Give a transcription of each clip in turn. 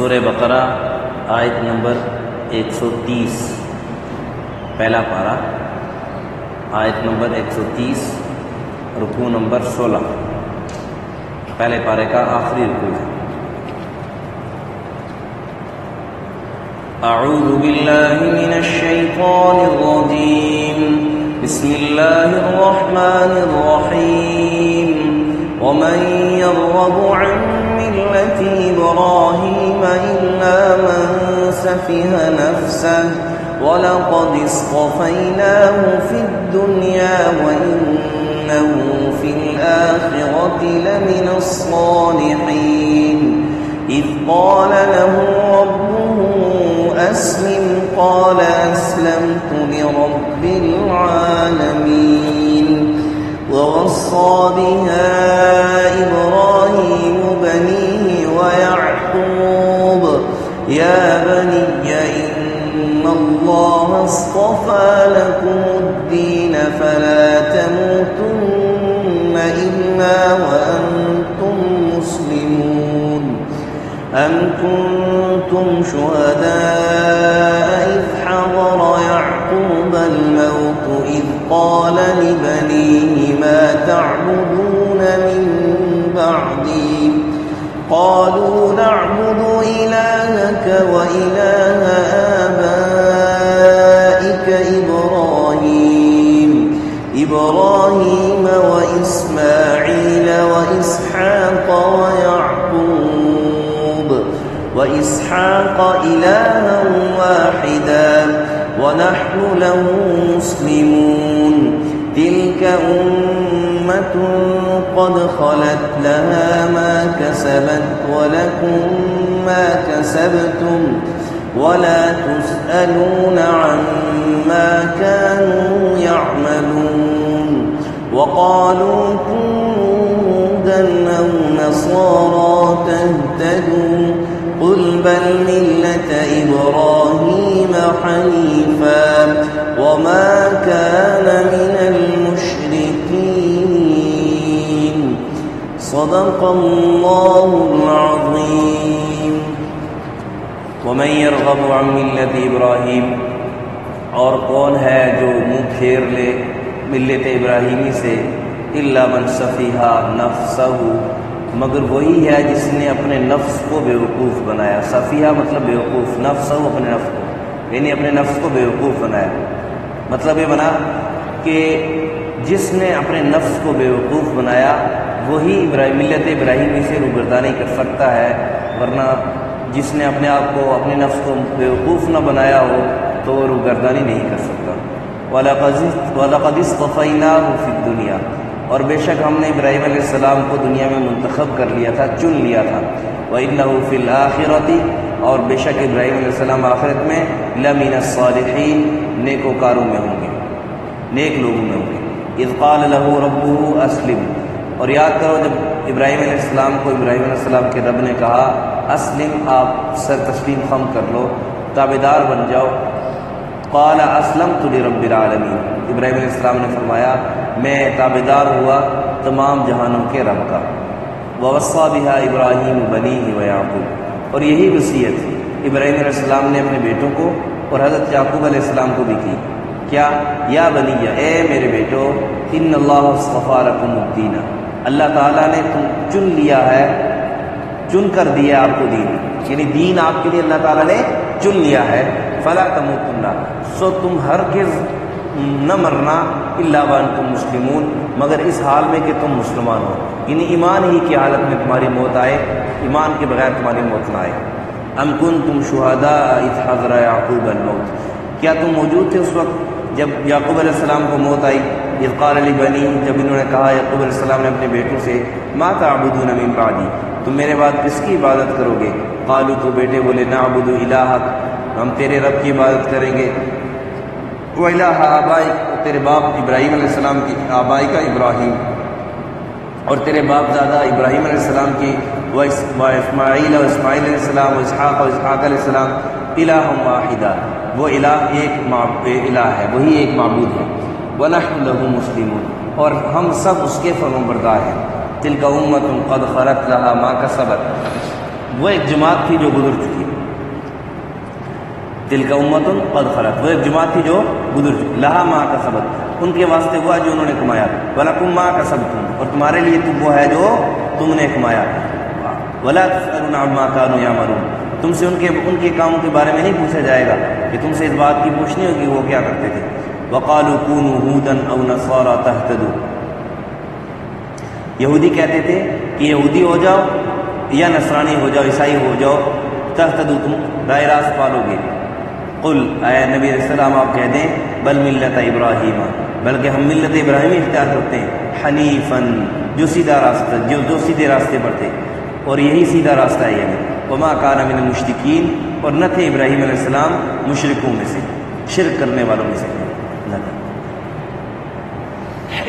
سورہ بقرہ آیت نمبر 130، پہلا پارہ، آیت نمبر 130، رکوع نمبر 16، پہلے پارے کا آخری رکوع ہے۔ اعوذ باللہ من الشیطان الرجیم، بسم اللہ الرحمن الرحیم۔ ومن يرغب عن ملة إبراهيم إلا من سفه نفسه ولقد اصطفيناه في الدنيا وإنه في الآخرة لمن الصالحين إذ قال له ربه أسلم قال أسلمت لرب العالمين ووصى بها إبراهيم بنيه ويعقوب يا بني إن الله اصطفى لكم الدين فلا تموتن إلا وأنتم مسلمون أم كنتم شهداء إذ حضر يعقوب الموت إذ قال لبنيه ما تعبدون من بعدي قالوا نعبد إلهك وإله آبائك إبراهيم وإسماعيل وإسحاق إلها واحدا ونحن له مسلمون تلك أمة قد خلت لها ما كسبت ولكم ما كسبتم ولا تسألون عما كانوا يعملون وقالوا كونوا هودا أو نصارى تهتدوا قل بل ملة إبراهيم حنيفا وما كان من المشركين صدق الله العظيم۔ ومن يرغب عن ملة إبراهيم، اور کون ہے جو منہ پھیر لے ملت ابراہیمی سے، الا من سفیہا نفسہ، مگر وہی ہے جس نے اپنے نفس کو بیوقوف بنایا۔ سفیہا مطلب بیوقوف، نفسہ اپنے نفس کو، یعنی اپنے نفس کو بیوقوف بنایا۔ مطلب یہ بنا کہ جس نے اپنے نفس کو بیوقوف بنایا وہی ملت ابراہیمی سے روگردانی کر سکتا ہے، ورنہ جس نے اپنے آپ کو، اپنے نفس کو بیوقوف نہ بنایا ہو تو وہ روگردانی نہیں کر سکتا۔ وَلَقَدِ اصْطَفَيْنَاهُ فِي الدُّنْيَا، اور بے شک ہم نے ابراہیم علیہ السلام کو دنیا میں منتخب کر لیا تھا، چن لیا تھا۔ وَإِنَّهُ فِي الْآخِرَةِ، اور بے شک ابراہیم علیہ السلام آخرت میں لَمِنَ الصَّالِحِينَ، نیکوکاروں میں ہوں گے، نیک لوگوں میں ہوں گے۔ اِذْ قَالَ لَهُ رَبُّهُ أَسْلِمْ، اور یاد کرو جب ابراہیم علیہ السلام کو ابراہیم علیہ السلام کے رب نے کہا اسلم، آپ سر تسلیم خم کر لو، تابعدار بن جاؤ۔ قال اسلمت لرب العالمین، ابراہیم علیہ السلام نے فرمایا میں تابعدار ہوا تمام جہانوں کے رب کا۔ ووصى بها ابراہیم بنیہ ویعقوب، اور یہی وصیت ابراہیم علیہ السلام نے اپنے بیٹوں کو اور حضرت یعقوب علیہ السلام کو بھی کی۔ کیا؟ یا بنیہ، اے میرے بیٹو، ان اللہ اصطفیٰ لکم الدین، اللہ تعالیٰ نے چن لیا ہے، چن کر دیا آپ کو دین، یعنی دین آپ کے لیے اللہ تعالیٰ نے چن لیا ہے۔ فلا تموتن، سو تم ہرگز نہ مرنا، الا وانتم مسلمون، مگر اس حال میں کہ تم مسلمان ہو، یعنی ایمان ہی کی حالت میں تمہاری موت آئے، ایمان کے بغیر تمہاری موت نہ آئے۔ ام کنتم شہداء اذ حضر یعقوب الموت، کیا تم موجود تھے اس وقت جب یعقوب علیہ السلام کو موت آئی؟ اذ قال لبنیہ، جب انہوں نے کہا یعقوب علیہ السلام نے اپنے بیٹوں سے ما تعبدون من بعدی، تم میرے بعد کس کی عبادت کرو گے؟ قالوا، تو بیٹے بولے نعبد الہک، ہم تیرے رب کی عبادت کریں گے، وَإِلَٰهَ آبَائِكَ، تیرے باپ ابراہیم علیہ السلام کی، آبائی کا ابراہیم، اور تیرے باپ دادا ابراہیم علیہ السلام کی، واسماعیل علیہ السلام، واسحاق علیہ السلام، الہ واحدہ، وہ الہ ایک الہ ہے، وہی ایک معبود ہے۔ وَنَحْنُ لَهُ مُسْلِمُونَ، اور ہم سب اس کے فرمان بردار ہیں۔ تِلْكَ أُمَّةٌ قَدْ خَلَتْ لَهَا مَا كَسَبَتْ، وہ ایک جماعت تھی جو گزر چکی، تلک امۃ قد خلت، وہ ایک جماعت تھی جو گزر چکی، لہا ما کسبت، ان کے واسطے ہوا جو انہوں نے کمایا، ولکم ما کسبتم، اور تمہارے لیے تو وہ ہے جو تم نے کمایا، ولا تسألون عما كانوا يعملون، تم سے ان کے کاموں کے بارے میں نہیں پوچھا جائے گا، کہ تم سے اس بات کی پوچھنی ہوگی وہ کیا کرتے تھے۔ وقالوا كونوا هودا او نصارى تهتدوا، یہودی کہتے تھے کہ یہودی ہو جاؤ یا نصرانی ہو جاؤ، عیسائی ہو جاؤ، تہتدوا، تم راہ راست پالو گے۔ قل، اے نبی علیہ السلام آپ کہہ دیں، بل ملت ابراہیم، بلکہ ہم ملت ابراہیمی اختیار کرتے ہیں، حنیفاً، جو سیدھا راستہ، جو سیدھے راستے پر تھے، اور یہی سیدھا راستہ ہے یہ، وما کان من المشرکین، اور نہ تھے ابراہیم علیہ السلام مشرکوں میں سے، شرک کرنے والوں میں سے نہ تھے۔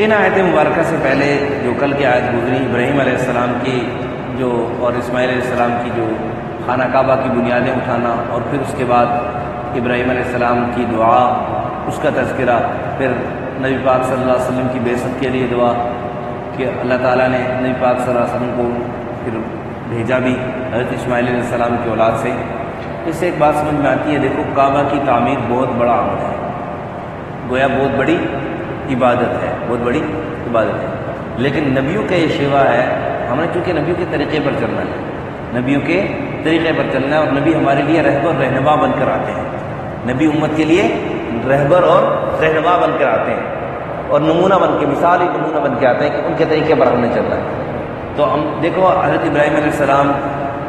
ان آیت مبارکہ سے پہلے جو کل کی آیت گزری، ابراہیم علیہ السلام کی جو اور اسماعیل علیہ السلام کی جو خانہ کعبہ کی بنیادیں اٹھانا، اور پھر اس کے بعد ابراہیم علیہ السلام کی دعا، اس کا تذکرہ، پھر نبی پاک صلی اللہ علیہ وسلم کی بعثت کے لیے دعا کہ اللہ تعالیٰ نے نبی پاک صلی اللہ علیہ وسلم کو پھر بھیجا بھی حضرت اسماعیل علیہ السلام کی اولاد سے۔ اس سے ایک بات سمجھ میں آتی ہے، دیکھو کعبہ کی تعمیر بہت بڑا عمل ہے، گویا بہت بڑی عبادت ہے، بہت بڑی عبادت ہے، لیکن نبیوں کا یہ شیوا ہے، ہم نے چونکہ نبیوں کے طریقے پر چلنا ہے، نبیوں کے طریقے پر چلنا ہے، اور نبی ہمارے لیے رہبر رہنما بن کر آتے ہیں، نبی امت کے لیے رہبر اور رہنما بن کر آتے ہیں، اور نمونہ بن کے، مثالی نمونہ بن کے آتے ہیں کہ ان کے طریقے پر ہم نے چلنا ہے۔ تو ہم دیکھو حضرت ابراہیم علیہ السلام،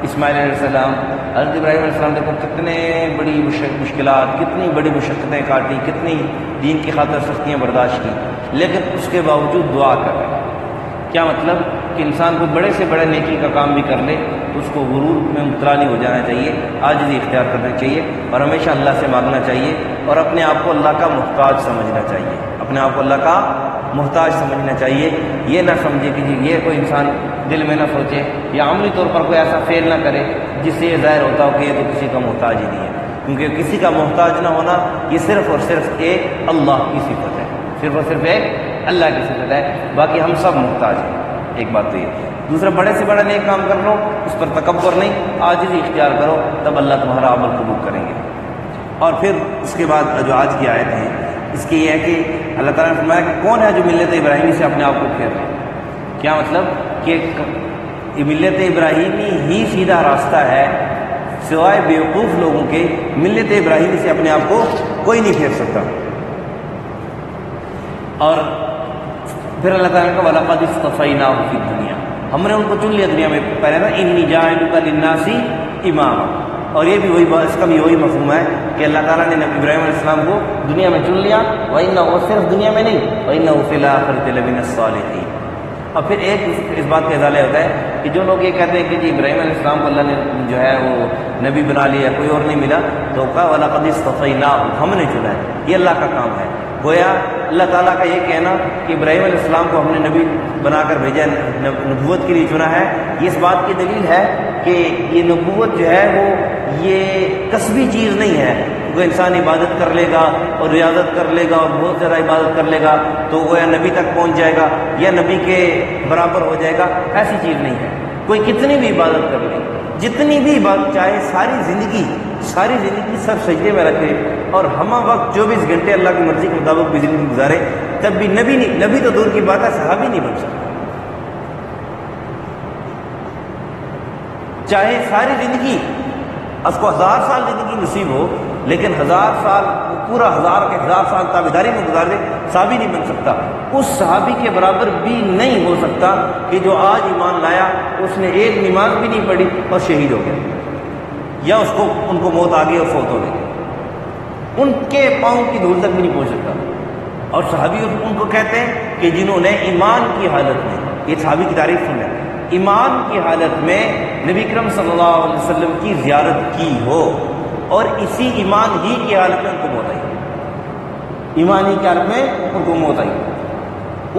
اسماعیل علیہ السلام، حضرت ابراہیم علیہ السلام دیکھو کتنے بڑی مشکلات، کتنی بڑی مشقتیں کاٹی، کتنی دین کی خاطر سختیاں برداشت کی، لیکن اس کے باوجود دعا کر رہے ہیں۔ کیا مطلب کہ انسان کو بڑے سے بڑے نیکی کا کام بھی کر لے تو اس کو غرور میں مبتلا نہیں ہو جانا چاہیے، عاجزی اختیار کرنا چاہیے، اور ہمیشہ اللہ سے مانگنا چاہیے، اور اپنے آپ کو اللہ کا محتاج سمجھنا چاہیے، اپنے آپ کو اللہ کا محتاج سمجھنا چاہیے۔ یہ نہ سمجھے کہ جی یہ کوئی انسان دل میں نہ سوچے یا عملی طور پر کوئی ایسا فعل نہ کرے جس سے یہ ظاہر ہوتا ہو کہ یہ تو کسی کا محتاج ہی نہیں ہے، کیونکہ کسی کا محتاج نہ ہونا یہ صرف اور صرف ایک اللہ کی صفت ہے، صرف اور صرف ایک اللہ کی صفت ہے، باقی ہم سب محتاج ہیں۔ ایک بات تو یہ، دوسرا بڑے سے بڑا نیک کام کر لو، اس پر تکبر نہیں، عاجزی اختیار کرو، تب اللہ تمہارا عمل قبول کریں گے۔ اور پھر اس کے بعد جو آج کی آیت ہے اس کی یہ ہے کہ اللہ تعالیٰ نے فرمایا کہ کون ہے جو ملت ابراہیمی سے اپنے آپ کو پھیر لے۔ کیا مطلب کہ ملت ابراہیمی ہی سیدھا راستہ ہے، سوائے بیوقوف لوگوں کے ملت ابراہیمی سے اپنے آپ کو کوئی نہیں پھیر سکتا۔ اور پھر اللہ تعالیٰ کا وَلَقَدِ اصْطَفَيْنَاهُ فِي الدُّنْيَا، ہم نے ان کو چن لیا دنیا میں، پہلے نا اِنِّي جَاعِلُكَ لِلنَّاسِ إِمَامًا، اور یہ بھی وہی بات، اس کا بھی وہی مفہوم ہے کہ اللہ تعالیٰ نے نبی ابراہیم علیہ السلام کو دنیا میں چن لیا، وَإِنَّهُ، صرف دنیا میں نہیں، وَإِنَّهُ فِي الْآخِرَةِ لَمِنَ الصَّالِحِينَ۔ اور پھر ایک اس بات کا اضافہ ہوتا ہے کہ جو لوگ یہ کہتے ہیں کہ جی ابراہیم علیہ السلام کو اللہ نے جو ہے وہ نبی بنا لیا، کوئی اور نہیں ملا، تو کہا وَلَقَدِ اصْطَفَيْنَاهُ، ہم نے چنا ہے، یہ اللہ کا کام ہے۔ گویا اللہ تعالیٰ کا یہ کہنا کہ ابراہیم علیہ السلام کو ہم نے نبی بنا کر بھیجا، نبوت کے لیے چنا ہے، یہ اس بات کی دلیل ہے کہ یہ نبوت جو ہے وہ یہ کسبی چیز نہیں ہے، کوئی انسان عبادت کر لے گا اور ریاضت کر لے گا اور بہت زیادہ عبادت کر لے گا تو وہ یا نبی تک پہنچ جائے گا یا نبی کے برابر ہو جائے گا، ایسی چیز نہیں ہے۔ کوئی کتنی بھی عبادت کر لے، جتنی بھی عبادت چاہے، ساری زندگی سب سجدے میں رکھے اور ہمہ وقت 24 گھنٹے اللہ کی مرضی کے مطابق بھی زندگی گزارے، تب بھی نبی تو دور کی بات ہے، صحابی نہیں بن سکتا۔ چاہے ساری زندگی اس کو 1000 سال زندگی نصیب ہو، لیکن 1000 سال پورا 1000 سال تابعداری میں گزار دے، صحابی نہیں بن سکتا۔ اس صحابی کے برابر بھی نہیں ہو سکتا کہ جو آج ایمان لایا، اس نے ایک نماز بھی نہیں پڑھی اور شہید ہو گیا، یا ان کو موت آ گئی اور فوت ہو گئی، ان کے پاؤں کی دھول تک بھی نہیں پہنچ سکتا۔ اور صحابی ان کو کہتے ہیں کہ جنہوں نے ایمان کی حالت میں، یہ صحابی کی تعریف سن لیں، ایمان کی حالت میں نبی اکرم صلی اللہ علیہ وسلم کی زیارت کی ہو اور اسی ایمان ہی کی حالت میں ان کو موت آئی، ایمان ہی کی حالت میں ان کو موت آئی،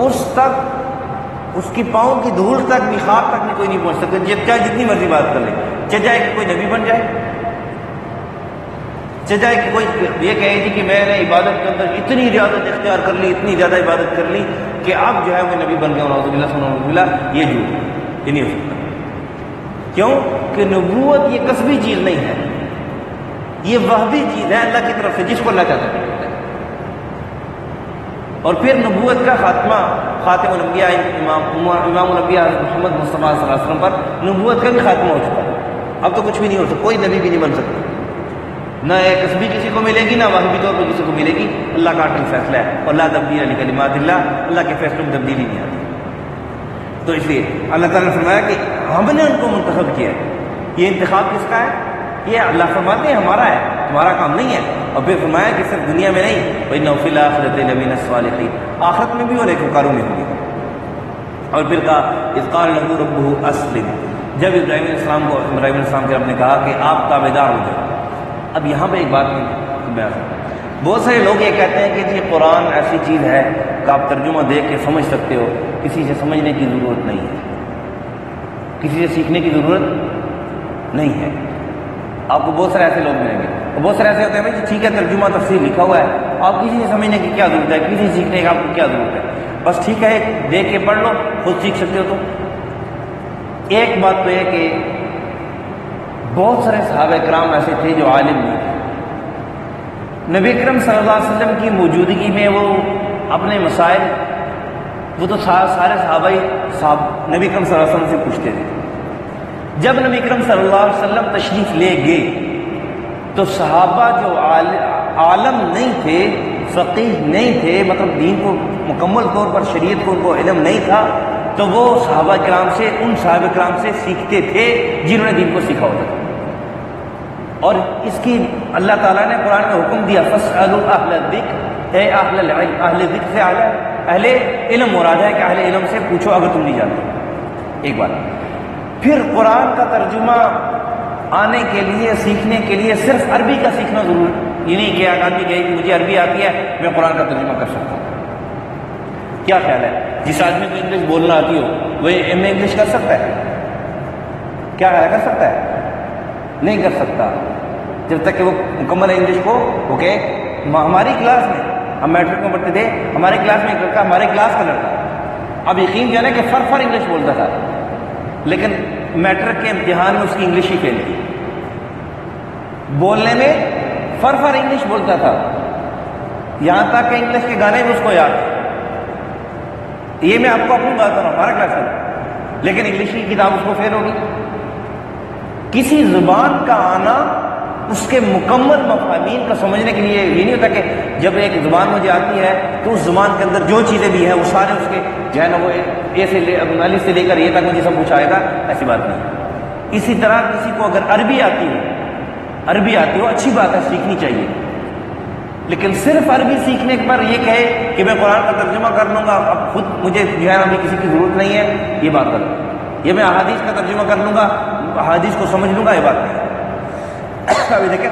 اس تک اس کی پاؤں کی دھول تک بھی، خواب تک بھی کوئی نہیں پہنچ سکتا، چاہے جتنی مرضی بات کر لے، چاہے کہ کوئی نبی بن جائے، چاہے کہ کوئی یہ کہے جی کہ میں نے عبادت کے اندر اتنی ریاضت اختیار کر لی، اتنی زیادہ عبادت کر لی کہ اب جو ہے وہ نبی بن گیا، نعوذ باللہ، یہ جھوٹ، یہ نہیں ہو سکتا۔ کیوں کہ نبوت یہ کسبی چیز نہیں ہے، یہ وہبی چیز ہے اللہ کی طرف سے، جس کو اللہ چاہتا ہے۔ اور پھر نبوت کا خاتمہ خاتم الانبیاء امام الانبیاء محمد مصطفیٰ صلی اللہ علیہ وسلم پر نبوت کا بھی خاتمہ ہو چکا ہے۔ اب تو کچھ بھی نہیں ہو سکتا، کوئی نبی بھی نہیں بن سکتا، نہ ایک کسبی کسی کو ملے گی، نہ وہبی طور پر کسی کو ملے گی۔ اللہ کا آخری فیصلہ ہے، اور لا تبدیل لکلمات اللہ، اللہ کے فیصلوں میں تبدیلی نہیں آتی۔ تو اس لیے اللہ تعالیٰ نے فرمایا کہ ہم نے ان کو منتخب کیا ہے۔ یہ انتخاب کس کا ہے؟ یہ اللہ فرماتے ہیں ہمارا ہے، تمہارا کام نہیں ہے۔ اور پھر فرمایا کہ صرف دنیا میں نہیں، وَإِنَّهُ فِي الْآخِرَةِ لَمِنَ الصَّالِحِينَ، آخرت میں بھی اور نیکوکاروں میں ہوں گے۔ اور پھر کہا اذ قال له ربه اسلم، جب ابراہیم علیہ السلام کے رب نے کہا کہ آپ تابعدار ہو جائیں۔ اب یہاں پہ ایک بات میں بہت سارے لوگ یہ کہتے ہیں کہ جی قرآن ایسی چیز ہے کہ آپ ترجمہ دیکھ کے سمجھ سکتے ہو، کسی سے سمجھنے کی ضرورت نہیں ہے، کسی سے سیکھنے کی ضرورت نہیں ہے۔ آپ کو بہت سارے ایسے لوگ ملیں گے، اور بہت سارے ایسے ہوتے ہیں بھائی ٹھیک ہے ترجمہ تفسیر لکھا ہوا ہے، آپ کسی سے سمجھنے کی کیا ضرورت ہے، کسی سے سیکھنے کی آپ کو کیا ضرورت ہے، بس ٹھیک ہے دیکھ کے پڑھ لو، خود سیکھ سکتے ہو۔ تو ایک بات تو یہ کہ بہت سارے صحابہ کرام ایسے تھے جو عالم نہیں تھے، نبی اکرم صلی اللہ علیہ وسلم کی موجودگی میں وہ اپنے مسائل وہ تو سارے صحابہ نبی اکرم صلی اللہ علیہ وسلم سے پوچھتے تھے۔ جب نبی اکرم صلی اللہ علیہ وسلم تشریف لے گئے تو صحابہ جو عالم نہیں تھے، فقیہ نہیں تھے، مطلب دین کو مکمل طور پر شریعت کو ان کو علم نہیں تھا، تو وہ صحابہ کرام سے ان صحابہ کرام سے سیکھتے تھے جنہوں نے دین کو سیکھا ہوتا تھا۔ اور اس کی اللہ تعالیٰ نے قرآن میں حکم دیا فَاسْأَلُوا أَهْلَ الذِّكْرِ، اے اہل ذکر سے اہل علم مراد ہے کہ اہل علم سے پوچھو اگر تم نہیں جانتے۔ ایک بات پھر قرآن کا ترجمہ آنے کے لیے سیکھنے کے لیے صرف عربی کا سیکھنا ضرور، یہ نہیں کہ آدمی کہے کہ مجھے عربی آتی ہے میں قرآن کا ترجمہ کر سکتا ہوں۔ کیا خیال ہے جس آدمی کو انگلش بولنا آتی ہو وہ ایم اے انگلش کر سکتا ہے؟ کیا خیال ہے کر سکتا ہے؟ نہیں کر سکتا جب تک کہ وہ مکمل انگلش کو اوکے۔ ہماری کلاس میں ہم میٹرک میں پڑھتے تھے، ہمارے کلاس میں ایک لڑکا، ہمارے کلاس کا لڑکا، اب یقین جانے کہ فر انگلش بولتا تھا، لیکن میٹرک کے امتحان میں اس کی انگلش ہی فیل تھی، بولنے میں فر انگلش بولتا تھا، یہاں تک کہ انگلش کے گانے بھی اس کو یاد تھے۔ یہ میں آپ کو اپنی بات کر رہا ہوں، ہمارا کلاس میں، لیکن انگلش کی کتاب اس کو فیل ہوگی۔ کسی زبان کا آنا اس کے مکمل مفاہیم کا سمجھنے کے لیے یہ نہیں ہوتا کہ جب ایک زبان مجھے آتی ہے تو اس زبان کے اندر جو چیزیں بھی ہیں وہ سارے اس کے جو ہے نا وہ اے سے الف سے لے کر یہ تک مجھے سب کچھ آئے گا، ایسی بات نہیں۔ اسی طرح کسی کو اگر عربی آتی ہو اچھی بات ہے، سیکھنی چاہیے، لیکن صرف عربی سیکھنے پر یہ کہے کہ میں قرآن کا ترجمہ کر لوں گا، اب خود مجھے جو ہے نا ابھی کسی کی ضرورت نہیں ہے، یہ بات غلط۔ یہ میں احادیث کا ترجمہ کر لوں گا، احادیث کو سمجھ لوں گا، یہ بات نہیں۔ ابھی دیکھیں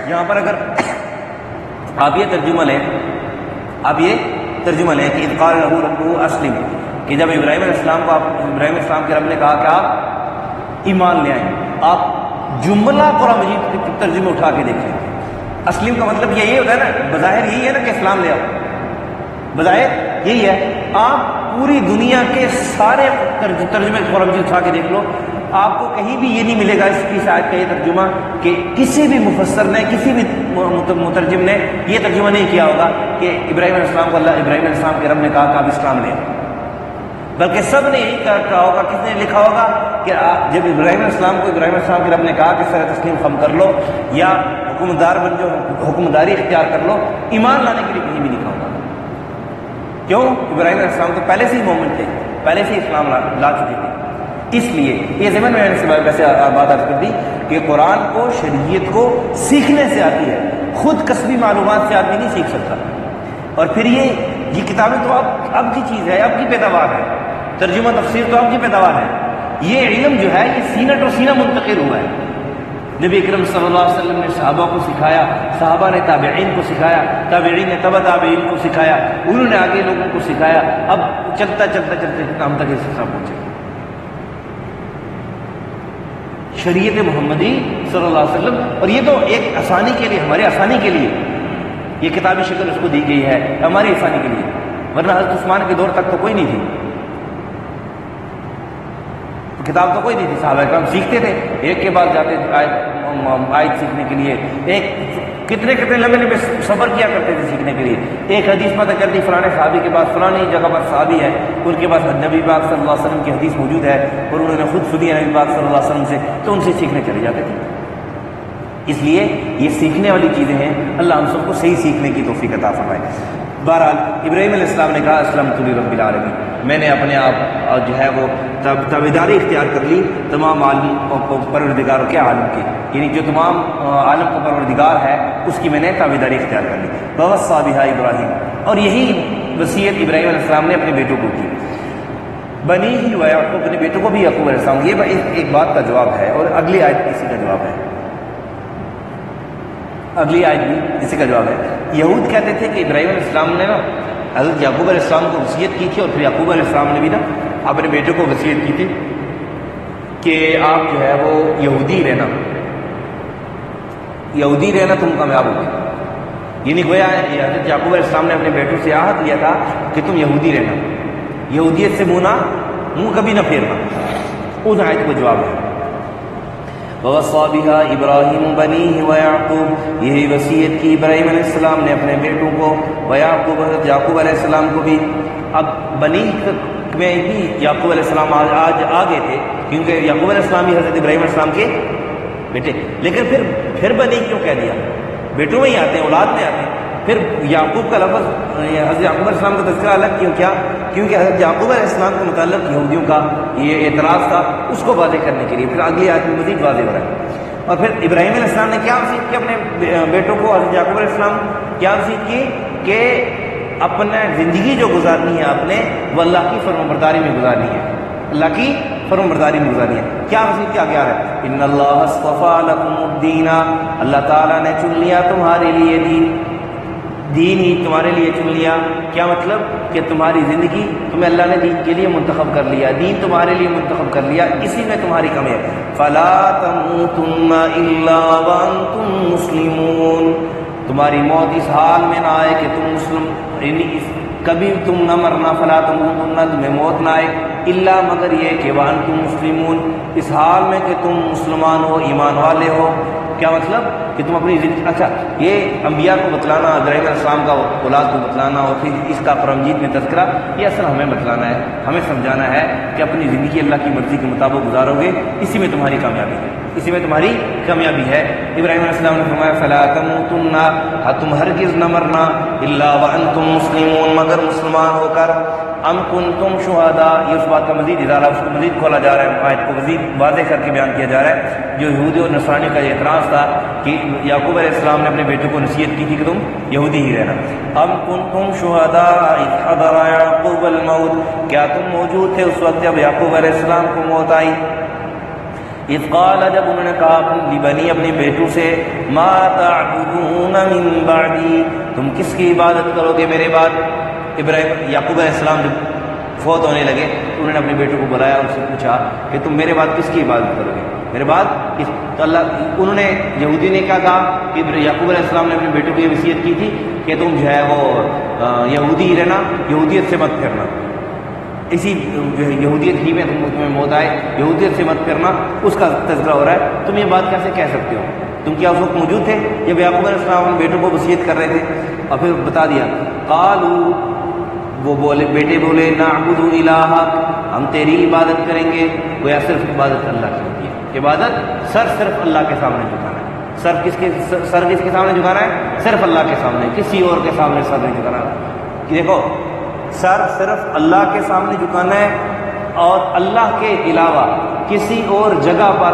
یہاں پر اگر آپ یہ ترجمہ لیں کہ اذ قال له ربه اسلم، کہ جب ابراہیم علیہ السلام کے رب نے کہا کہ آپ ایمان لے آئیں، آپ جملہ قرآن مجید کے ترجمے اٹھا کے دیکھیں۔ اسلم کا مطلب یہی ہوتا ہے نا، بظاہر یہی ہے نا کہ اسلام لے آؤ، بظاہر یہی ہے۔ آپ پوری دنیا کے سارے ترجمے قرآن مجید اٹھا کے دیکھ لو، آپ کو کہیں بھی یہ نہیں ملے گا اس کی شاید کا یہ ترجمہ کہ کسی بھی مفسر نے، کسی بھی مترجم نے یہ ترجمہ نہیں کیا ہوگا کہ ابراہیم علیہ السلام کو ابراہیم علیہ السلام کے رب نے کہا کہ آپ اسلام لیں، بلکہ سب نے یہی کہا ہوگا، کس نے لکھا ہوگا کہ جب ابراہیم علیہ السلام کو ابراہیم علیہ السلام کے رب نے کہا کہ سر تسلیم خم کر لو یا حکمدار بن جو حکمداری اختیار کر لو، ایمان لانے کے لیے کہیں بھی لکھا ہوگا۔ کیوں؟ ابراہیم علیہ السلام تو پہلے سے ہی مومن تھے، پہلے سے ہی اسلام لا چکے تھے۔ اس لیے یہ ضمن میں نے ویسے بات عرض کر دی کہ قرآن کو، شریعت کو سیکھنے سے آتی ہے، خود کسبی معلومات سے آدمی نہیں سیکھ سکتا۔ اور پھر یہ کتابیں تو اب کی چیز ہے، اب کی پیداوار ہے، ترجمہ تفسیر تو اب کی پیداوار ہے۔ یہ علم جو ہے یہ سینہ ٹو سینہ منتقل ہوا ہے۔ نبی اکرم صلی اللہ علیہ وسلم نے صحابہ کو سکھایا، صحابہ نے تابعین کو سکھایا، تابعین نے تبع تابعین کو سکھایا، انہوں نے آگے لوگوں کو سکھایا، اب چلتا ہم تک یہ سلسلہ پہنچے۔ شریعت محمدی صلی اللہ علیہ وسلم، اور یہ تو ایک آسانی کے لیے، ہماری آسانی کے لیے یہ کتابی شکل اس کو دی گئی ہے، ہماری آسانی کے لیے، ورنہ حضرت عثمان کے دور تک تو کوئی نہیں تھی۔ کتاب تو کوئی نہیں تھی، صحابہ کرام سیکھتے تھے، ایک کے بعد جاتے آیت سیکھنے کے لیے، ایک کتنے لمبے لمبے سفر کیا کرتے تھے سیکھنے کے لیے۔ ایک حدیث پتہ چلتی فلانے صحابی کے پاس فلانی جگہ پر صحابی ہے، ان کے پاس نبی پاک صلی اللہ علیہ وسلم کی حدیث موجود ہے اور انہوں نے خود سنی ہے نبی پاک صلی اللہ علیہ وسلم سے، تو ان سے سیکھنے چلے جاتے تھے۔ اس لیے یہ سیکھنے والی چیزیں ہیں، اللہ ہم سب کو صحیح سیکھنے کی توفیق عطا فرمائے۔ بہرحال ابراہیم علیہ السلام نے کہا اسلمت لرب العالمین، میں نے اپنے آپ جو ہے وہ تابعداری اختیار کر لی تمام عالم پروردگاروں کے عالم کی، یعنی جو تمام عالم کا پروردگار ہے اس کی میں نے تابعداری اختیار کر لی۔ ووصى بها ابراہیم، اور یہی وصیت ابراہیم علیہ السلام نے اپنے بیٹوں کو کی، بنی ہی و یعقوب، اپنے بیٹوں کو بھی یعقوب علیہ السلام۔ یہ ایک بات کا جواب ہے اور اگلی آیت اسی کا جواب ہے، اگلی آیت بھی اسی کا جواب ہے۔ یہود کہتے تھے کہ ابراہیم علیہ السلام نے نا حضرت یعقوب علیہ السلام کو وصیت کی تھی، اور پھر یعقوب علیہ السلام نے بھی نا اپنے بیٹوں کو وصیت کی تھی کہ آپ جو ہے وہ یہودی رہنا تم کامیاب ہوگے، یعنی گویا حضرت یعقوب علیہ السلام نے اپنے بیٹوں سے عہد لیا تھا کہ تم یہودی رہنا، یہودیت سے منہ کبھی نہ پھیرنا۔ اس آیت کو جواب ہے ووصى بها ابراہیم بنیہ ویعقوب، یہی وصیت کی ابراہیم علیہ السلام نے اپنے بیٹوں کو، ویعقوب حضرت یعقوب علیہ السلام کو بھی۔ اب بنی میں بھی یعقوب علیہ السلام آج آگے تھے، کیونکہ یعقوب علیہ السلام بھی حضرت ابراہیم علیہ السلام کے بیٹے، لیکن پھر بنی کیوں کہہ دیا؟ بیٹوں میں ہی آتے ہیں، اولاد میں آتے ہیں، پھر یعقوب کا لفظ حضرت یعقوب علیہ السلام کا تذکرہ الگ کیوں کیا؟ کیونکہ حضرت یعقوب علیہ السلام کے متعلق یہودیوں کا یہ اعتراض تھا، اس کو واضح کرنے کے لیے پھر اگلی آیت میں مزید واضح ہو رہا ہے۔ اور پھر ابراہیم علیہ السلام نے کیا وصیت کی اپنے بیٹوں کو؟ حضرت یعقوب علیہ السلام کیا وصیت کی کہ اپنے زندگی جو گزارنی ہے آپ نے وہ اللہ کی فرمانبرداری میں گزارنی ہے، اللہ کی فرمانبرداری میں گزارنی ہے۔ کیا وصیت کیا گیا ہے؟ ان اللہ اصطفى لكم الدین، اللہ تعالیٰ نے چن لیا تمہارے لیے دین ہی تمہارے لیے چن لیا۔ کیا مطلب؟ کہ تمہاری زندگی تمہیں اللہ نے دین کے لیے منتخب کر لیا، دین تمہارے لیے منتخب کر لیا، اسی میں تمہاری کمی ہے۔ فلا تموتن الا وانتم مسلمون، تمہاری موت اس حال میں نہ آئے کہ تم مسلم، یعنی کبھی تم نہ مرنا، فلا تموتن، تمہیں موت نہ آئے، الا مگر یہ کہ وانتم مسلمون، اس حال میں کہ تم مسلمان ہو، ایمان والے ہو۔ کیا مطلب؟ کہ تم اپنی زندگی، اچھا یہ انبیاء کو بتلانا، ابراہیم علیہ السلام کا اولاد کو بتلانا اور پھر اس کا قرآن مجید میں تذکرہ، یہ اصل ہمیں بتلانا ہے، ہمیں سمجھانا ہے کہ اپنی زندگی اللہ کی مرضی کے مطابق گزارو گے، اسی میں تمہاری کامیابی ہے، اسی میں تمہاری کامیابی ہے۔ ابراہیم علیہ السلام نے فرمایا فلا تموتن، تم ہرگز نہ مرنا، الا وانتم مسلمون، مگر مسلمان ہو کر۔ ام کنتم شہداء، یہ اس بات کا مزید اظہار، اس کو مزید کھولا جا رہا ہے، آیت کو مزید واضح کر کے بیان کیا جا رہا ہے۔ جو یہودی اور نصرانی کا یہ اعتراض تھا کہ یعقوب علیہ السلام نے اپنے بیٹوں کو نصیحت کی تھی کہ تم یہودی ہی رہنا۔ ام کنتم شہداء اذ حضر یعقوب الموت، کیا تم موجود تھے اس وقت جب یعقوب علیہ السلام کو موت آئی؟ اذ قال، جب انہوں نے کہا لبنی، اپنے بیٹوں سے، ما تعبدون من بعدی، تم کس کی عبادت کرو گے میرے بعد؟ یعقوب علیہ السلام جب فوت ہونے لگے تو انہوں نے اپنے بیٹوں کو بلایا اور ان سے پوچھا کہ تم میرے بعد کس کی عبادت کرو گے؟ میرے بعد کس؟ تو انہوں نے، یہودی نے کیا کہا کہ یعقوب علیہ السلام نے اپنے بیٹوں کو یہ وصیت کی تھی کہ تم جو ہے وہ یہودی ہی رہنا، یہودیت سے مت پھرنا، اسی جو ہے یہودیت ہی میں تمہیں موت آئے، یہودیت سے مت پھرنا، اس کا تذکرہ ہو رہا ہے۔ تم یہ بات کیسے کہہ سکتے ہو؟ تم کیا اس وقت موجود تھے جب یعقوب علیہ السلام اپنے بیٹوں کو وصیت کر رہے تھے؟ اور پھر بتا دیا، قالوا، وہ بیٹے بولے، نعبد الہک، ہم تیری عبادت کریں گے۔ گویا صرف عبادت اللہ کی ہوتی ہے، عبادت صرف اللہ کے سامنے جھکانا ہے۔ سر کس کے سامنے جھکانا ہے؟ صرف اللہ کے سامنے، کسی اور کے سامنے سر نہیں جھکانا۔ دیکھو، سر صرف اللہ کے سامنے جھکانا ہے، اور اللہ کے علاوہ کسی اور جگہ پر،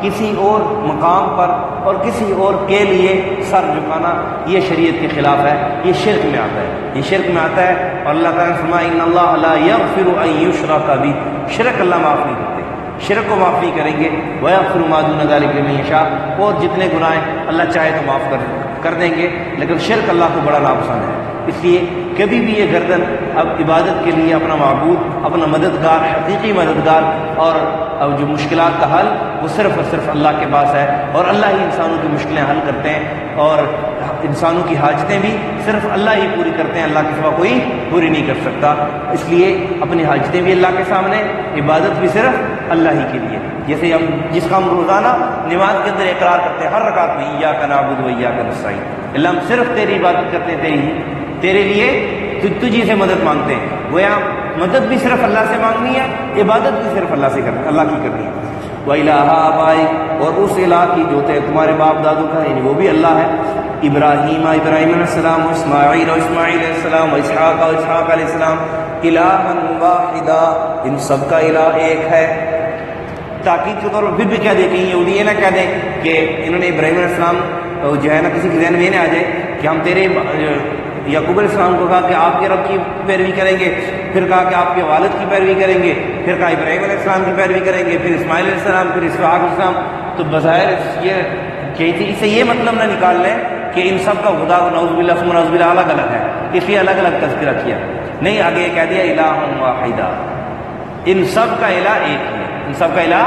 کسی اور مقام پر اور کسی اور کے لیے سر جھکانا یہ شریعت کے خلاف ہے، یہ شرک میں آتا ہے، یہ شرک میں آتا ہے۔ اور اللہ تعالیٰ نے فرمایا ان اللہ لا یغفر ان یشرک بہ، شرک اللہ معاف نہیں کرتے، شرک کو معاف نہیں کریں گے۔ ویغفر ما دون ذلک لمن یشاء، اور جتنے گناہ اللہ چاہے تو معاف کر دیں گے، لیکن شرک اللہ کو بڑا ناپسند ہے۔ اس لیے کبھی بھی یہ گردن اب عبادت کے لیے اپنا معبود، اپنا مددگار، حقیقی مددگار، اور اب جو مشکلات کا حل وہ صرف اور صرف اللہ کے پاس ہے، اور اللہ ہی انسانوں کی مشکلیں حل کرتے ہیں، اور انسانوں کی حاجتیں بھی صرف اللہ ہی پوری کرتے ہیں، اللہ کے سوا کوئی پوری نہیں کر سکتا۔ اس لیے اپنی حاجتیں بھی اللہ کے سامنے، عبادت بھی صرف اللہ ہی کے لیے، جیسے ہم جس کا ہم روزانہ نماز کے اندر اقرار کرتے ہیں ہر رکعت میں، ایاک نعبد و ایاک نستعین، اللہ ہم صرف تیری عبادت کرتے ہیں، تیرے لیے تجھی سے مدد مانگتے ہیں۔ گویا مدد بھی صرف اللہ سے مانگنی ہے، عبادت بھی صرف اللہ سے کرنی، اللہ کی کرنی ہے۔ وَإِلَٰهَ آبَائِكَ، اور اس الہ کی جو تمہارے باپ دادوں کا یعنی وہ بھی اللہ ہے، ابراہیم علیہ السلام، و اسماعیل علیہ السلام، و اسحاق علیہ السلام، الہًا واحدا، ان سب کا الہ ایک ہے۔ تاکید کے طور پر پھر بھی کہہ دیں، کہیں یہودی یہ نہ کہہ دیں کہ انہوں نے ابراہیم علیہ السلام جو ہے نا کسی کے ذہن میں یہ نہ آ جائے کہ ہم تیرے یعقوب علیہ السلام کو کہا کہ آپ کے رب کی پیروی کریں گے، پھر کہا کہ آپ کے والد کی پیروی کریں گے، پھر کہا ابراہیم علیہ السلام کی پیروی کریں گے، پھر اسماعیل علیہ السلام، پھر اسحاق علیہ السلام۔ تو بظاہر یہ کہ اس سے یہ مطلب نہ نکال لیں کہ ان سب کا خدا نعوذ باللہ ثم نعوذ باللہ الگ الگ ہے، اس لیے الگ الگ تذکرہ کیا نہیں، آگے یہ کہہ دیا الہ واحدہ، ان سب کا الہ ایک ہی ہے، ان سب کا الہ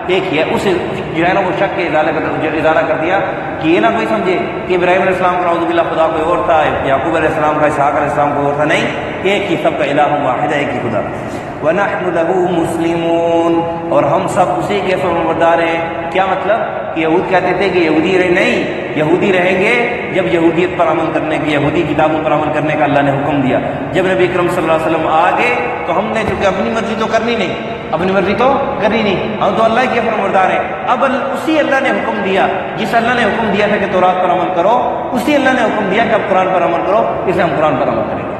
ایک ہی ہے۔ اس جو ہے نا وہ شک کے ازالہ کر دیا کہ یہ نہ کوئی سمجھے کہ ابراہیم علیہ السلام کا نعوذ باللہ خدا کوئی اور تھا، یعقوب علیہ السلام کا، اسحاق علیہ السلام کوئی اور تھا، نہیں، ایک ہی سب کا الہ واحد ہے، ایک ہی خدا۔ وَنَحْنُ لَهُ مُسْلِمُونَ، اور ہم سب اسی کے فرمانبردار ہیں۔ کیا مطلب کہ یہود کہتے تھے کہ یہودی رہے، نہیں، یہودی رہیں گے جب یہودیت پر عمل کرنے کی، یہودی کتابوں پر عمل کرنے کا اللہ نے حکم دیا۔ جب نبی اکرم صلی اللہ علیہ وسلم آگے تو ہم نے چونکہ اپنی مرضی تو کرنی نہیں، اپنی مرضی تو کرنی نہیں، ہم تو اللہ کے فرمانبردار ہیں۔ اب اسی اللہ نے حکم دیا، جس اللہ نے حکم دیا تھا کہ تورات پر عمل کرو، اسی اللہ نے حکم دیا کہ اب قرآن پر عمل کرو، اس لیے ہم قرآن پر عمل کریں گے۔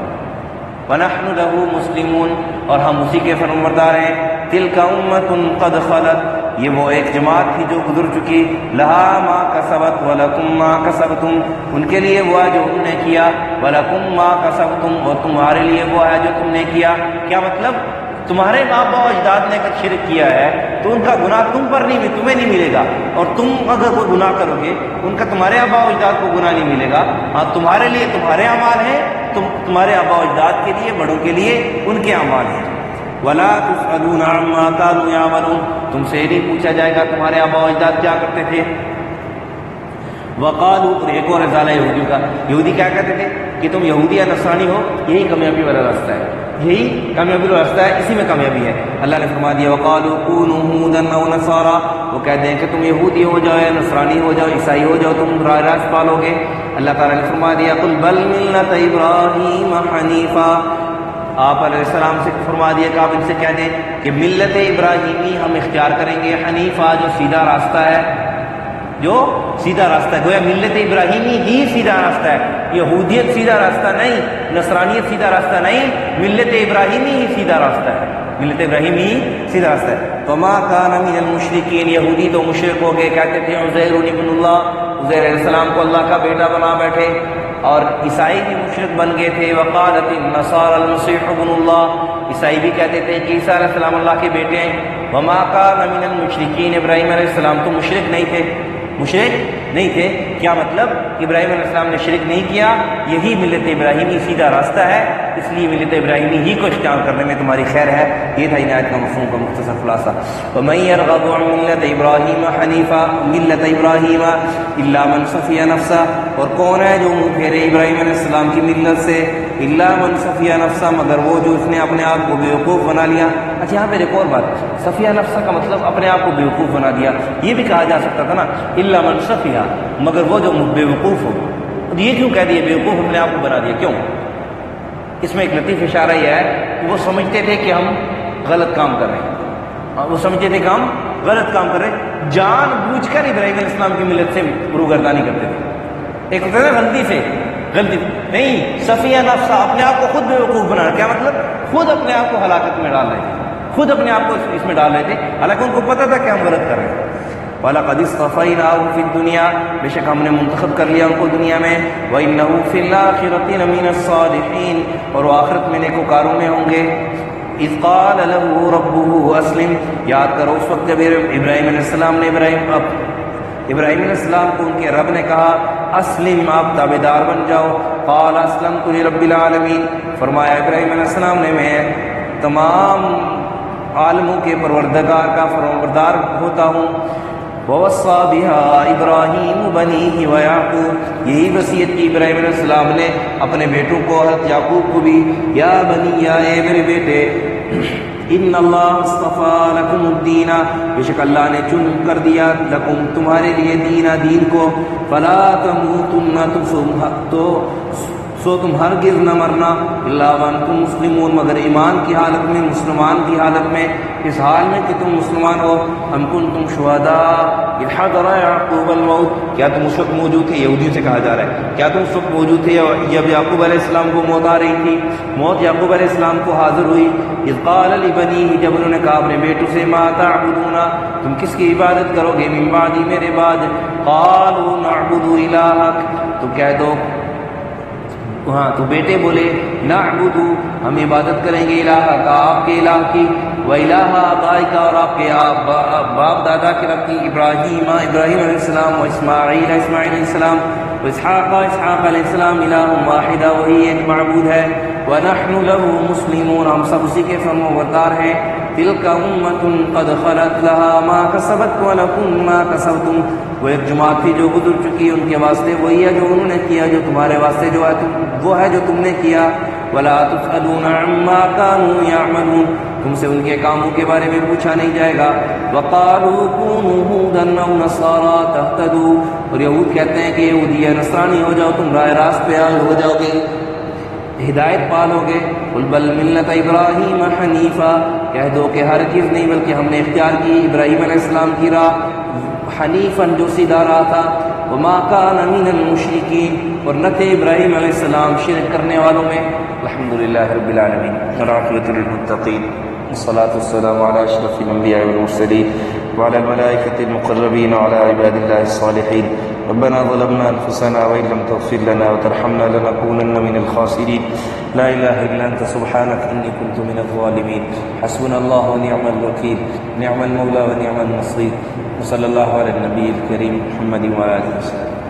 وَنَحْنُ لَهُ مُسْلِمُونَ، اور ہم اسی کے فرمانبردار ہیں۔ تِلْكَ أُمَّةٌ قَدْ خَلَتْ، یہ وہ ایک جماعت تھی جو گزر چکی، لَهَا مَا كَسَبَتْ وَلَكُمْ مَا كَسَبْتُمْ، ان کے لیے وہ ہے جو انہوں نے کیا، وَلَكُمْ مَا كَسَبْتُمْ، اور تمہارے لیے وہ ہے جو تم نے کیا۔ کیا مطلب؟ تمہارے باپ و اجداد نے اگر شرک کیا ہے تو ان کا گناہ تم پر نہیں، تمہیں نہیں ملے گا، اور تم اگر کوئی گناہ کرو گے ان کا تمہارے آبا و اجداد کو گناہ نہیں ملے گا۔ ہاں تمہارے لیے تمہارے اعمال ہیں، تمہارے آبا و اجداد کے لیے، بڑوں کے لیے ان کے اعمال ہیں۔ وَلَا تُسْأَلُونَ عَمَّا كَانُوا يَعْمَلُونَ، تم سے نہیں پوچھا جائے گا تمہارے آبا و اجداد کیا کرتے تھے۔ وقالوا، اور ایک اور ازالہ یہودیوں کا، یہودی کیا کہتے تھے کہ تم یہودی یا نصرانی ہو، یہی کامیابی والا راستہ ہے، یہی کامیابی والا راستہ ہے، اسی میں کامیابی ہے۔ اللہ نے فرما دیا وقالوا كونوا هودا او نصارى، وہ کہتے ہیں کہ تم یہودی ہو جاؤ یا نصرانی ہو جاؤ، عیسائی ہو جاؤ، تم راہ راست پالو گے۔ اللہ تعالیٰ نے فرما دیا قل بل ملۃ ابراہیم حنیفا، آپ علیہ السلام سے فرما دیا کہ آپ ان سے کہہ دیں کہ ملت ابراہیمی ہم اختیار کریں گے، حنیفہ جو سیدھا راستہ ہے، جو سیدھا راستہ ہے۔ گویا ملت ابراہیمی ہی سیدھا راستہ ہے، یہودیت سیدھا راستہ نہیں، نصرانیت سیدھا راستہ نہیں، ملت ابراہیمی ہی سیدھا راستہ ہے، ملت ابراہیمی ہی سیدھا راستہ ہے۔ وما کان من المشرکین، یہودی تو مشرک ہو گئے، کہتے تھے عزیر ابن اللہ، عزیر علیہ السلام کو اللہ کا بیٹا بنا بیٹھے، اور عیسائی بھی مشرک بن گئے تھے۔ وقالت النصارى المسیح ابن اللہ، عیسائی بھی کہتے تھے کہ عیسیٰ علیہ السلام اللہ کے بیٹے ہیں۔ وما کان من المشرکین، ابراہیم علیہ السلام تو مشرک نہیں تھے، مشرک نہیں تھے۔ کیا مطلب؟ ابراہیم علیہ السلام نے شرک نہیں کیا، یہی ملت ابراہیمی سیدھا راستہ ہے، اس لیے ملت ابراہیمی ہی کو اختیار کرنے میں تمہاری خیر ہے۔ یہ تھا عنایت کا مفہوم کا مختصر خلاصہ۔ وَمَن يَرْغَبُ عَن مِّلَّةِ إِبْرَاهِيمَ حَنِيفًا مِّلَّةَ إِبْرَاهِيمَ إِلَّا مَن صَفِيَ نَفْسَهُ، اور کون ہے جو منہ پھیرے ابراہیم علیہ السلام کی ملت سے، إِلَّا مَن صَفِيَ نَفْسَهُ، مگر وہ جو اس نے اپنے آپ کو بیوقوف بنا لیا۔ اچھا یہاں پہ ایک اور بات، صفیہ نفسہ کا مطلب اپنے آپ کو بیوقوف بنا دیا، یہ بھی کہا جا سکتا تھا نا الا من صفیہ، مگر وہ جو بیوقوف ہو۔ یہ کیوں کہہ دیا بیوقوف اپنے آپ کو بنا دیا، کیوں؟ اس میں ایک لطیف اشارہ یہ ہے کہ وہ سمجھتے تھے کہ ہم غلط کام کر رہے ہیں، وہ سمجھتے تھے کہ ہم غلط کام کر رہے ہیں، جان بوجھ کر ابراہیم علیہ السلام کی ملت سے روگردانی کرتے تھے۔ ایک ہوتا ہے نا غلطی سے، غلطی نہیں، صفیہ نفسہ اپنے آپ کو خود بیوقوف بنا، کیا مطلب؟ خود اپنے آپ کو ہلاکت میں ڈال رہے تھے، خود اپنے آپ کو اس میں ڈال رہے تھے، حالانکہ ان کو پتہ تھا کہ ہم غلط کر رہے ہیں۔ وَلَقَدِ اصْطَفَيْنَاهُ فِي الدُّنْيَا، بے شک ہم نے منتخب کر لیا ان کو دنیا میں، وَإِنَّهُ فِي الْآخِرَةِ لَمِنَ الصَّالِحِينَ، اور وہ آخرت میں نیکوکاروں میں ہوں گے۔ اِذْ قَالَ لَهُ رَبُّهُ أَسْلِمْ، یاد کرو اس وقت جب ابراہیم علیہ السلام نے ابراہیم علیہ السلام کو ان کے رب نے کہا اسلم، آپ تابعدار بن جاؤ۔ قال اسلمت لرب العالمین، فرمایا ابراہیم علیہ السلام نے میں تمام عالموں کے پروردگار کا فرمانبردار ہوتا ہوں۔ ووصى بها ابراہیم بنیہ ویعقوب، یہی وصیت کی ابراہیم علیہ السلام نے اپنے بیٹوں کو، حضرت یعقوب کو بھی، یا بنی، اے میرے بیٹے، ان اللہ اصطفیٰ لکم الدین، بے شک اللہ نے چن کر دیا لکم تمہارے لیے دین کو، فلا تموتن سو تم ہرگز نہ مرنا الا وانتم مسلمون مگر ایمان کی حالت میں، مسلمان کی حالت میں، اس حال میں کہ تم مسلمان ہو۔ ام کنتم شہداء اذ حضر یعقوب الموت، کیا تم اس وقت موجود تھے؟ یہودیوں سے کہا جا رہا ہے کیا تم اس وقت موجود تھے جب یعقوب علیہ السلام کو موت آ رہی تھی؟ موت یعقوب علیہ السلام کو حاضر ہوئی۔ اذ قال لبنیہ، جب انہوں نے کہا اپنے بیٹوں سے، ما تعبدون، تم کس کی عبادت کرو گے؟ من بعدی، میرے بعد۔ قالوا نعبد الہک، تو کہہ دو ہاں، تو بیٹے بولے نعبد، ہم عبادت کریں گے الہ کا، آپ کے الہ کی، و الہ آبائک، اور آپ کے باپ دادا کے رب کی، ابراہیم علیہ السلام، و اسماعیل علیہ السلام، و اسحاق علیہ السلام، الہ واحدہ، وہی ایک معبود ہے، ونحن له مسلمون، ہم سب اسی کے فرما بردار ہیں۔ تلک امۃ قد خلت لها ما کسبت ولکم ما کسبتم، وہ ایک جماعت تھی جو گزر چکی، ان کے واسطے وہی ہے جو انہوں نے کیا، جو تمہارے واسطے جو ہے وہ ہے جو تم نے کیا۔ ولا تسألون عما كانوا يعملون، تم سے ان کے کاموں کے بارے میں پوچھا نہیں جائے گا۔ وقالوا كونوا هودا او نصارى تهتدوا، اور یہود کہتے ہیں کہ یہودی یا نصرانی ہو جاؤ تم راہ راست پہ ہو جاؤ گے، ہدایت پالو گے۔ قل بل ملت ابراہیم حنیفا، کہہ دو کہ ہرگز نہیں بلکہ ہم نے اختیار کی ابراہیم علیہ السلام کی راہ، حنیفاً جو سیدھا راہ تھا، وما کان من المشرکین، اور نہ تھے ابراہیم علیہ السلام شرک کرنے والوں میں۔ الحمدللہ رب العالمین والعاقبۃ للمتقین، والصلاۃ والسلام علی اشرف الانبیاء والمرسلین وعلى الملائکۃ المقربین وعلى عباد اللہ الصالحین۔ ربنا ظلمنا انفسنا وان لم تغفر لنا وترحمنا لنكونن من الخاسرین۔ لا الہ الا انت سبحانک انی کنت من الظالمین۔ حسبنا اللہ ونعم الوکیل، نعم المولى ونعم النصیر۔ صلی اللہ علیہ النبی الکریم محمد وعلى آلہ وسلم۔